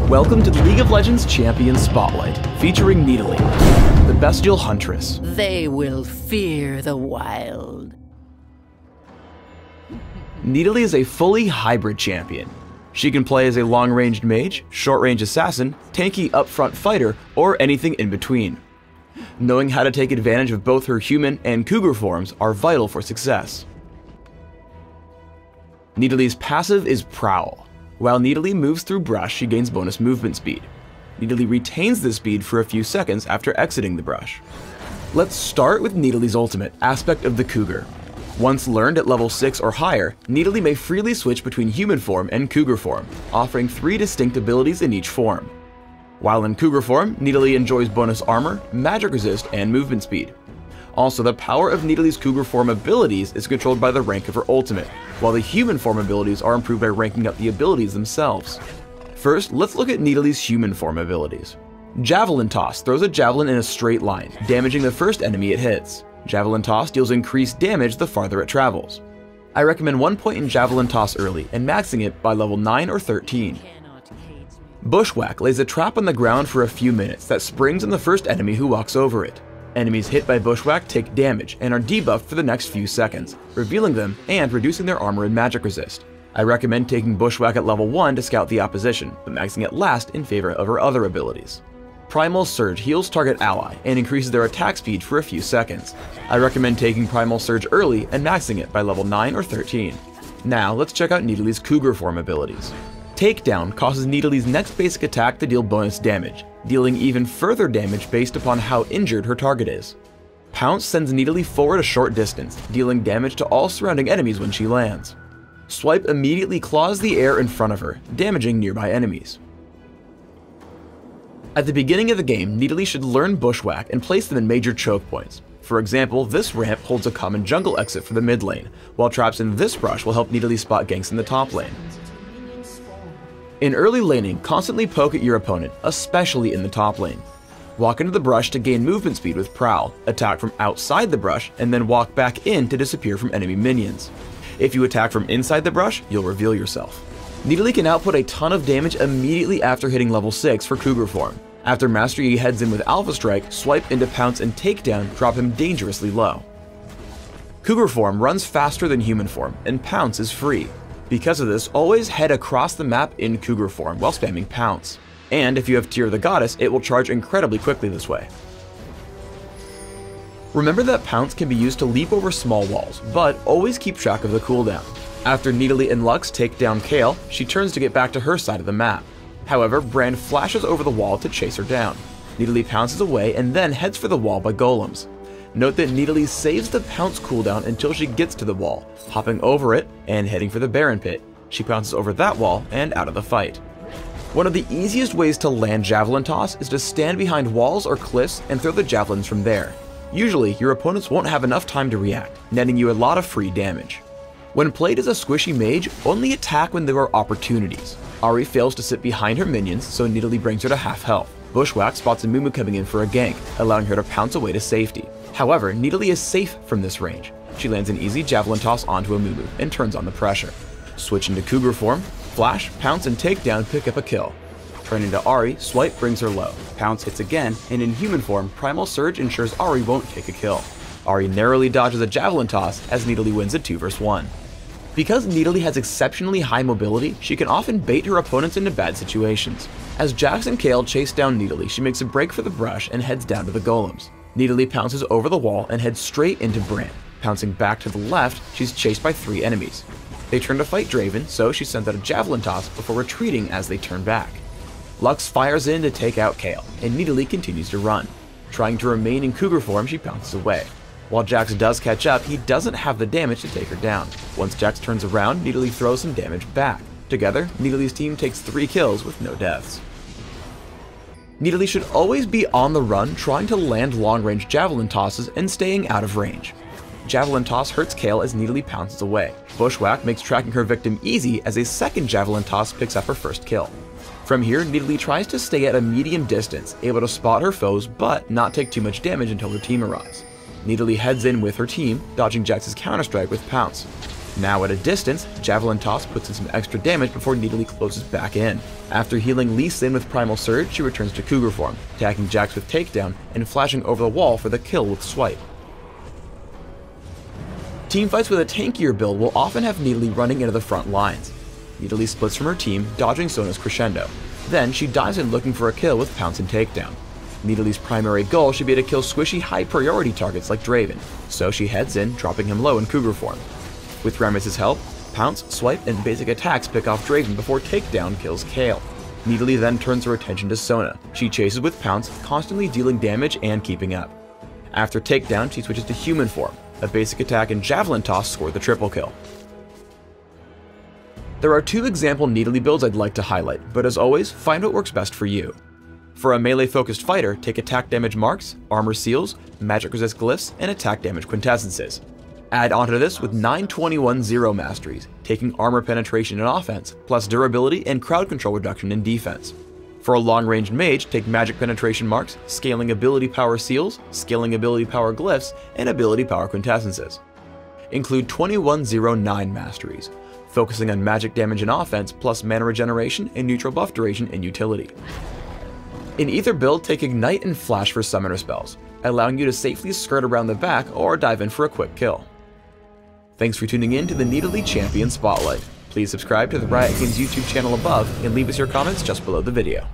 Welcome to the League of Legends Champion Spotlight, featuring Nidalee, the bestial huntress. They will fear the wild. Nidalee is a fully hybrid champion. She can play as a long-ranged mage, short-range assassin, tanky upfront fighter, or anything in between. Knowing how to take advantage of both her human and cougar forms are vital for success. Nidalee's passive is Prowl. While Nidalee moves through brush, she gains bonus movement speed. Nidalee retains this speed for a few seconds after exiting the brush. Let's start with Nidalee's ultimate, Aspect of the Cougar. Once learned at level 6 or higher, Nidalee may freely switch between human form and cougar form, offering 3 distinct abilities in each form. While in cougar form, Nidalee enjoys bonus armor, magic resist, and movement speed. Also, the power of Nidalee's cougar form abilities is controlled by the rank of her ultimate, while the human form abilities are improved by ranking up the abilities themselves. First, let's look at Nidalee's human form abilities. Javelin Toss throws a javelin in a straight line, damaging the first enemy it hits. Javelin Toss deals increased damage the farther it travels. I recommend 1 point in Javelin Toss early and maxing it by level 9 or 13. Bushwhack lays a trap on the ground for a few minutes that springs on the first enemy who walks over it. Enemies hit by Bushwhack take damage and are debuffed for the next few seconds, revealing them and reducing their armor and magic resist. I recommend taking Bushwhack at level 1 to scout the opposition, but maxing it last in favor of her other abilities. Primal Surge heals target ally and increases their attack speed for a few seconds. I recommend taking Primal Surge early and maxing it by level 9 or 13. Now let's check out Nidalee's cougar form abilities. Takedown causes Nidalee's next basic attack to deal bonus damage, dealing even further damage based upon how injured her target is. Pounce sends Nidalee forward a short distance, dealing damage to all surrounding enemies when she lands. Swipe immediately claws the air in front of her, damaging nearby enemies. At the beginning of the game, Nidalee should learn Bushwhack and place them in major choke points. For example, this ramp holds a common jungle exit for the mid lane, while traps in this brush will help Nidalee spot ganks in the top lane. In early laning, constantly poke at your opponent, especially in the top lane. Walk into the brush to gain movement speed with Prowl, attack from outside the brush, and then walk back in to disappear from enemy minions. If you attack from inside the brush, you'll reveal yourself. Nidalee can output a ton of damage immediately after hitting level 6 for cougar form. After mastery, he heads in with Alpha Strike, swipe into Pounce and Takedown, drop him dangerously low. Cougar form runs faster than human form, and Pounce is free. Because of this, always head across the map in cougar form while spamming Pounce. And if you have Tear of the Goddess, it will charge incredibly quickly this way. Remember that Pounce can be used to leap over small walls, but always keep track of the cooldown. After Nidalee and Lux take down Kayle, she turns to get back to her side of the map. However, Brand flashes over the wall to chase her down. Nidalee pounces away and then heads for the wall by golems. Note that Nidalee saves the Pounce cooldown until she gets to the wall, hopping over it and heading for the Baron Pit. She pounces over that wall and out of the fight. One of the easiest ways to land Javelin Toss is to stand behind walls or cliffs and throw the javelins from there. Usually, your opponents won't have enough time to react, netting you a lot of free damage. When played as a squishy mage, only attack when there are opportunities. Ahri fails to sit behind her minions, so Nidalee brings her to half health. Bushwhack spots a Mumu coming in for a gank, allowing her to pounce away to safety. However, Nidalee is safe from this range. She lands an easy Javelin Toss onto a Mumu and turns on the pressure. Switch into cougar form, Flash, Pounce, and Takedown pick up a kill. Turning to Ahri, Swipe brings her low. Pounce hits again, and in human form, Primal Surge ensures Ahri won't take a kill. Ahri narrowly dodges a Javelin Toss as Nidalee wins a 2 vs 1. Because Nidalee has exceptionally high mobility, she can often bait her opponents into bad situations. As Jax and Kayle chase down Nidalee, she makes a break for the brush and heads down to the golems. Nidalee pounces over the wall and heads straight into Brand. Pouncing back to the left, she's chased by 3 enemies. They turn to fight Draven, so she sends out a Javelin Toss before retreating as they turn back. Lux fires in to take out Kayle, and Nidalee continues to run. Trying to remain in cougar form, she pounces away. While Jax does catch up, he doesn't have the damage to take her down. Once Jax turns around, Nidalee throws some damage back. Together, Nidalee's team takes 3 kills with no deaths. Nidalee should always be on the run, trying to land long-range Javelin Tosses and staying out of range. Javelin Toss hurts Kayle as Nidalee pounces away. Bushwhack makes tracking her victim easy as a second Javelin Toss picks up her first kill. From here, Nidalee tries to stay at a medium distance, able to spot her foes but not take too much damage until her team arrives. Nidalee heads in with her team, dodging Jax's counterstrike with Pounce. Now at a distance, Javelin Toss puts in some extra damage before Nidalee closes back in. After healing Lee Sin with Primal Surge, she returns to Cougar form, attacking Jax with Takedown and flashing over the wall for the kill with Swipe. Teamfights with a tankier build will often have Nidalee running into the front lines. Nidalee splits from her team, dodging Sona's Crescendo. Then she dives in looking for a kill with Pounce and Takedown. Nidalee's primary goal should be to kill squishy high-priority targets like Draven, so she heads in, dropping him low in Cougar form. With Rammus' help, Pounce, Swipe, and basic attacks pick off Draven before Takedown kills Kayle. Nidalee then turns her attention to Sona. She chases with Pounce, constantly dealing damage and keeping up. After Takedown, she switches to Human form. A basic attack and Javelin Toss score the triple kill. There are two example Nidalee builds I'd like to highlight, but as always, find what works best for you. For a melee-focused fighter, take attack damage marks, armor seals, magic resist glyphs, and attack damage quintessences. Add onto this with 9/21/0 masteries, taking armor penetration and offense, plus durability and crowd control reduction in defense. For a long-ranged mage, take magic penetration marks, scaling ability power seals, scaling ability power glyphs, and ability power quintessences. Include 21/09 masteries, focusing on magic damage and offense, plus mana regeneration and neutral buff duration and utility. In either build, take Ignite and Flash for summoner spells, allowing you to safely skirt around the back or dive in for a quick kill. Thanks for tuning in to the Nidalee Champion Spotlight. Please subscribe to the Riot Games YouTube channel above and leave us your comments just below the video.